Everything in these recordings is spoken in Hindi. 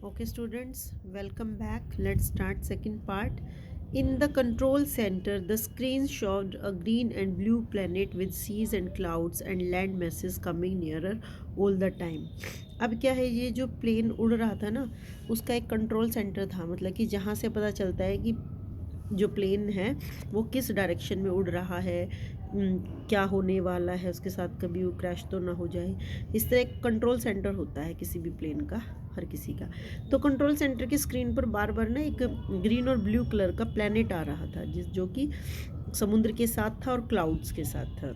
Okay, students, welcome back. Let's start second part. In the control center, the screen showed a green and blue planet with seas and clouds and land masses coming nearer all the time. अब क्या है, ये जो प्लेन उड़ रहा था ना, उसका एक कंट्रोल सेंटर था, मतलब कि जहाँ से पता चलता है कि जो प्लेन है वो किस डायरेक्शन में उड़ रहा है, क्या होने वाला है उसके साथ, कभी वो क्रैश तो ना हो जाए। इस तरह एक कंट्रोल सेंटर होता है किसी भी प्लेन का, हर किसी का। तो कंट्रोल सेंटर की स्क्रीन पर बार बार ना एक ग्रीन और ब्लू कलर का प्लैनेट आ रहा था, जो कि समुद्र के साथ था और क्लाउड्स के साथ था,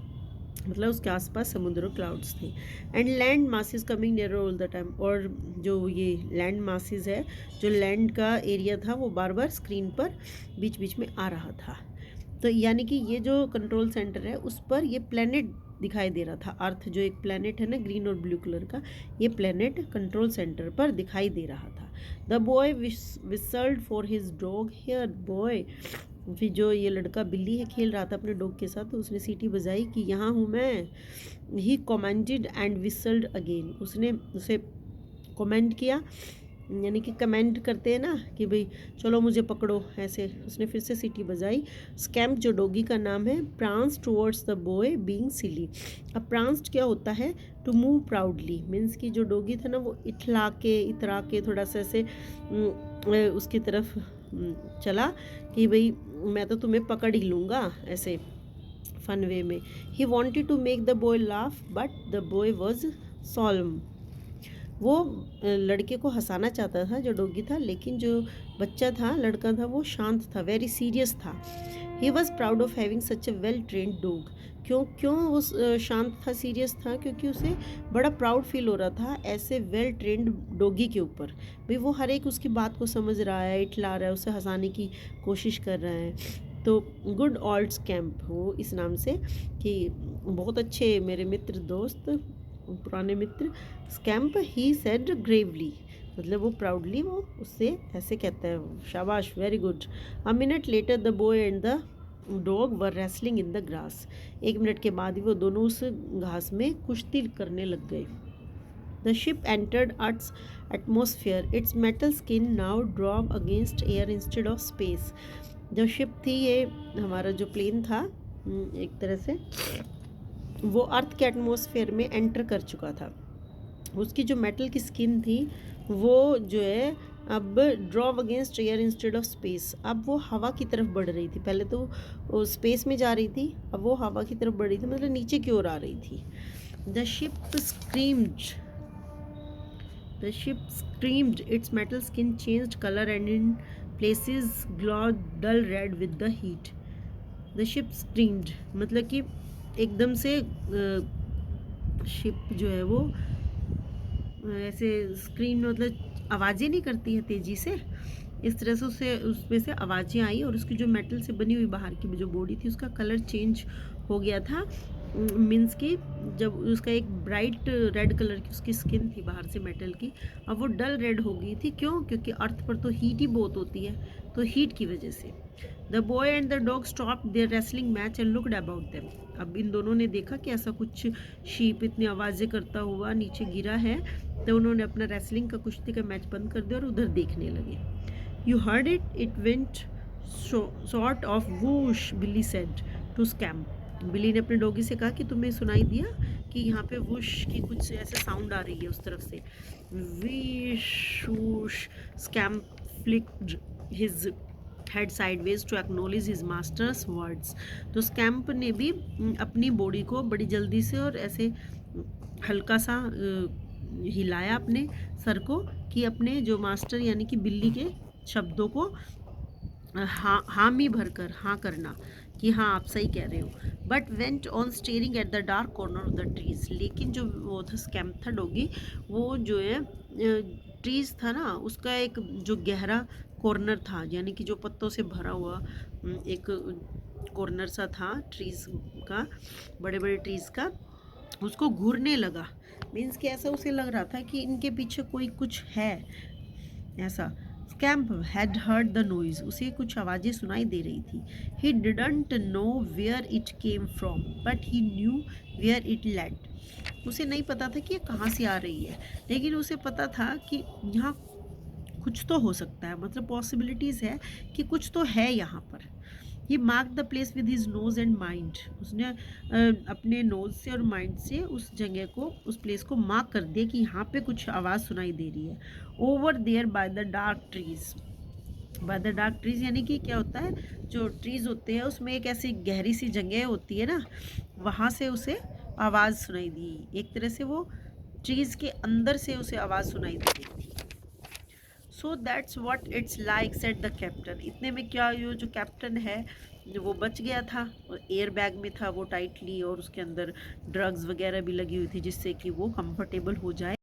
मतलब उसके आसपास समुद्र और क्लाउड्स थे। And land masses coming near all the time, और जो ये लैंड मासेस है, जो लैंड का एरिया था, वो बार बार स्क्रीन पर बीच बीच में आ रहा था। तो यानी कि ये जो कंट्रोल सेंटर है उस पर ये प्लैनेट दिखाई दे रहा था। अर्थ जो एक प्लैनेट है ना, ग्रीन और ब्लू कलर का, ये प्लैनेट कंट्रोल सेंटर पर दिखाई दे रहा था। The boy whistled for his dog here boy. फिर जो ये लड़का बिल्ली है खेल रहा था अपने डॉग के साथ, तो उसने सीटी बजाई कि यहाँ हूँ मैं। ही कमेंटेड एंड विसल्ड अगेन। उसने उसे कमेंट किया, यानी कि कमेंट करते हैं ना कि भाई चलो मुझे पकड़ो, ऐसे उसने फिर से सीटी बजाई। स्कैम्प जो डॉगी का नाम है, prance towards the boy being silly. अब प्रांस्ड क्या होता है? टू मूव प्राउडली, मीन्स कि जो डॉगी था ना वो इतरा के थोड़ा सा ऐसे उसकी तरफ चला कि भाई मैं तो तुम्हें पकड़ ही लूँगा, ऐसे फन वे में। He wanted to make the boy laugh but the boy was solemn. वो लड़के को हंसाना चाहता था जो डॉगी था, लेकिन जो बच्चा था, लड़का था, वो शांत था, वेरी सीरियस था। He was proud of having such A well trained dog. क्यों क्यों वो शांत था, सीरियस था? क्योंकि उसे बड़ा प्राउड फील हो रहा था ऐसे वेल ट्रेंड डॉगी के ऊपर। भाई वो हर एक उसकी बात को समझ रहा है, इठला रहा है, उसे हंसाने की कोशिश कर रहा है। तो गुड ओल्ड स्कैम्प हो इस नाम से, कि बहुत अच्छे मेरे मित्र, दोस्त, पुराने मित्र। स्कैम्प ही सेड ग्रेवली, मतलब वो प्राउडली वो उससे ऐसे कहता है, शाबाश, very good. A minute later the boy and the dog were wrestling in the grass. 1 minute के बाद ही वो दोनों उस घास में कुश्ती करने लग गए। The ship entered earth's atmosphere, its metal skin now drop against air instead of space. जो शिप थी, ये हमारा जो प्लेन था, एक तरह से वो अर्थ के एटमॉस्फेयर में एंटर कर चुका था। उसकी जो मेटल की स्किन थी वो जो है अब drop against air instead of space, अब वो हवा की तरफ बढ़ रही थी। पहले तो वो स्पेस में जा रही थी, अब वो हवा की तरफ बढ़ रही थी, मतलब नीचे की ओर आ रही थी। The ship screamed The ship screamed, its metal skin changed color and in places glowed dull red with the heat. The ship screamed, मतलब कि एकदम से शिप जो है वो ऐसे स्क्रीन, मतलब आवाज़ें नहीं करती है तेज़ी से, इस तरह से उसे उसमें से आवाज़ें आई और उसकी जो मेटल से बनी हुई बाहर की जो बॉडी थी उसका कलर चेंज हो गया था। मीन्स कि जब उसका एक ब्राइट रेड कलर की उसकी स्किन थी बाहर से मेटल की, अब वो डल रेड हो गई थी। क्यों? क्योंकि अर्थ पर तो हीट ही बहुत होती है, तो हीट की वजह से। The boy and the dog stop their wrestling match and looked about them. अब इन दोनों ने देखा कि ऐसा कुछ शीप इतनी आवाज़ें करता हुआ नीचे गिरा है, तो उन्होंने अपना रेसलिंग का, कुश्ती का मैच बंद कर दिया और उधर देखने लगे। You heard it went sort of whoosh, Billy said to Scamp. Billy ने अपने डॉगी से कहा कि तुम्हें सुनाई दिया कि यहाँ पे वुश की कुछ ऐसे साउंड आ रही है उस तरफ से। Whish whoosh. Scamp flicked his head sideways to acknowledge his master's words. तो स्कैम्प ने भी अपनी बॉडी को बड़ी जल्दी से और ऐसे हल्का सा हिलाया अपने सर को, कि अपने जो मास्टर यानी कि बिल्ली के शब्दों को हाँ हामी भरकर हाँ करना, कि हाँ आप सही कह रहे हो। But went on staring at the dark corner of the trees. लेकिन जो वो था स्कैम्प था डॉगी, वो जो है ट्रीज था ना, उसका एक जो गहरा कॉर्नर था, यानी कि जो पत्तों से भरा हुआ एक कॉर्नर सा था ट्रीज का, बड़े बड़े ट्रीज का, उसको घूरने लगा। मीन्स कि ऐसा उसे लग रहा था कि इनके पीछे कोई कुछ है, ऐसा। Scamp had heard the noise, उसे कुछ आवाज़ें सुनाई दे रही थी। He didn't know where it came from but he knew where it led. उसे नहीं पता था कि ये कहाँ से आ रही है, लेकिन उसे पता था कि यहाँ कुछ तो हो सकता है, मतलब पॉसिबिलिटीज़ है कि कुछ तो है यहाँ पर। He mark the place with his nose and mind. उसने अपने नोज से और माइंड से उस जगह को, उस प्लेस को मार्क कर दिया कि यहाँ पे कुछ आवाज़ सुनाई दे रही है। Over there by the dark trees. By the dark trees यानी कि क्या होता है, जो ट्रीज होते हैं उसमें एक ऐसी गहरी सी जगह होती है ना, वहाँ से उसे आवाज़ सुनाई दी। एक तरह से वो ट्रीज के अंदर से उसे आवाज़ सुनाई दे रही थी। So that's what it's like said the captain. इतने में क्या, ये जो कैप्टन है वो बच गया था, एयर बैग में था वो टाइटली, और उसके अंदर ड्रग्स वगैरह भी लगी हुई थी जिससे कि वो कंफर्टेबल हो जाए।